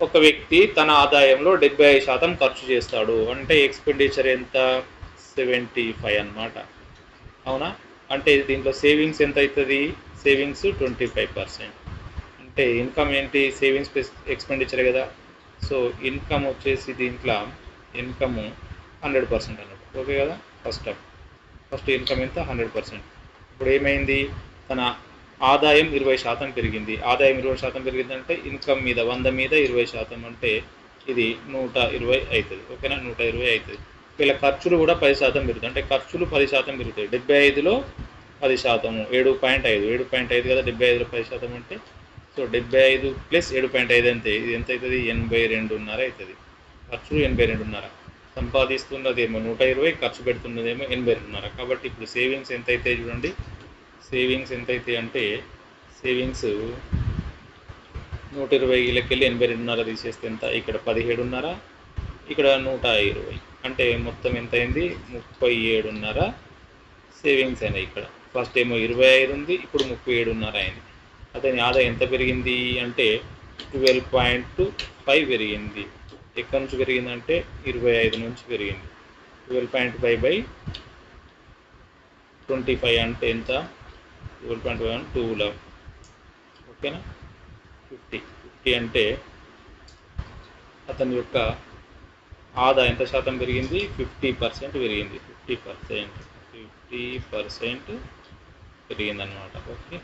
ఒక వ్యక్తి తన ఆదాయంలో 75% ఖర్చు చేస్తాడు అంటే ఎక్స్పెండిచర్ ఎంత 75 అన్నమాట. అవునా? అంటే దీంట్లో సేవింగ్స్ ఎంత అవుతుంది? సేవింగ్స్ 25%. అంటే ఇన్కమ్ ఏంటి? సేవింగ్స్ ప్లస్ ఎక్స్పెండిచర్ కదా. సో ఇన్కమ్ వచ్చేసి దీంట్లో ఇన్కమ్ 100% అన్నట్టు. ఓకే కదా. ఫస్ట్ ఇన్కమ్ ఎంత? 100%. ఇప్పుడు ఏమైంది? తన ఆదాయం 20% పెరిగింది. ఆదాయం 20% పెరిగిందంటే ఇన్కమ్ మీద 100 మీద 20% అంటే ఇది 120 అవుతుంది. ఓకేనా. 120 అవుతుంది. వీళ్ళ ఖర్చులు కూడా 10% పెరుగుతాయి. అంటే ఖర్చులు 10% పెరుగుతాయి. 75లో 10%, 7.5 7.5 కదా. 75లో 10% అంటే సో 75 ప్లస్ 7.5 అంతే. ఇది ఎంత అవుతుంది? 82.5 అవుతుంది. ఖర్చులు 82.5. సంపాదిస్తున్నదేమో 120, ఖర్చు పెడుతున్నదేమో 82.5. కాబట్టి ఇప్పుడు సేవింగ్స్ ఎంత అవుతాయి చూడండి. సేవింగ్స్ ఎంత అవుతాయి అంటే సేవింగ్స్ 120 వెళ్ళి 82.5 తీసేస్తే ఎంత? ఇక్కడ 17.5, ఇక్కడ 120 అంటే మొత్తం ఎంత అయింది? 37.5 సేవింగ్స్ అయినాయి. ఇక్కడ ఫస్ట్ ఏమో 25 ఉంది, ఇప్పుడు 37.5 అయింది. అతని ఆదాయం ఎంత పెరిగింది అంటే 12.5 పెరిగింది. ఎక్కడి నుంచి పెరిగిందంటే 25 నుంచి పెరిగింది. 12.5/25 అంటే ఎంత? 12.5 అంటే 2 లాక్. ఓకేనా. 50 అంటే అతని యొక్క ఆదాయం ఎంత శాతం పెరిగింది? 50% పెరిగింది. 50% పెరిగిందనమాట. ఓకే.